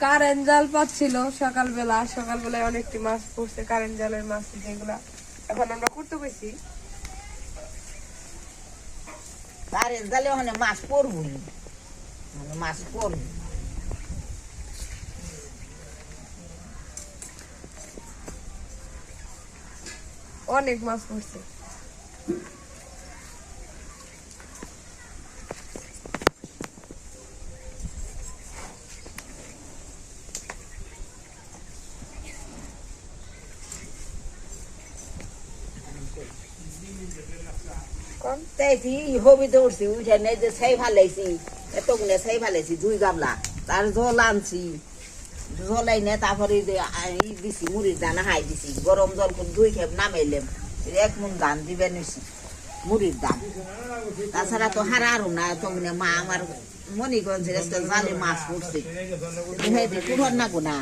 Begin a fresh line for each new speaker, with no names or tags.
Current জাল পাচ্ছিল সকালবেলায় অনেকটি মাছ পড়ছে, কারেন্ট জালের মাছ যেগুলা এখন আমরা করতে পেরেছি।
কারেন্ট জালে ওখানে মাছ পড়বো, মাছ পড়বো।
অনেক মাছ পড়ছে।
হবি দৌড়ছি উঠে নেই যে সেই ভালাইছি, এতগুলো সেই ভালাইছি 2 গামলা, তার জল আনছি, জল আইনে তারপরে দিছি মুড়ির দানা হাই দিছি, গরম জল করে 2 খেপ নামাইলাম, 1 মন ধান দিবে নিছি মুড়ির দান। তাছাড়া তো হারারও না, তখন মা আমার মণিগঞ্জের জালে মাছ পড়ছে, পুরো না গোনা।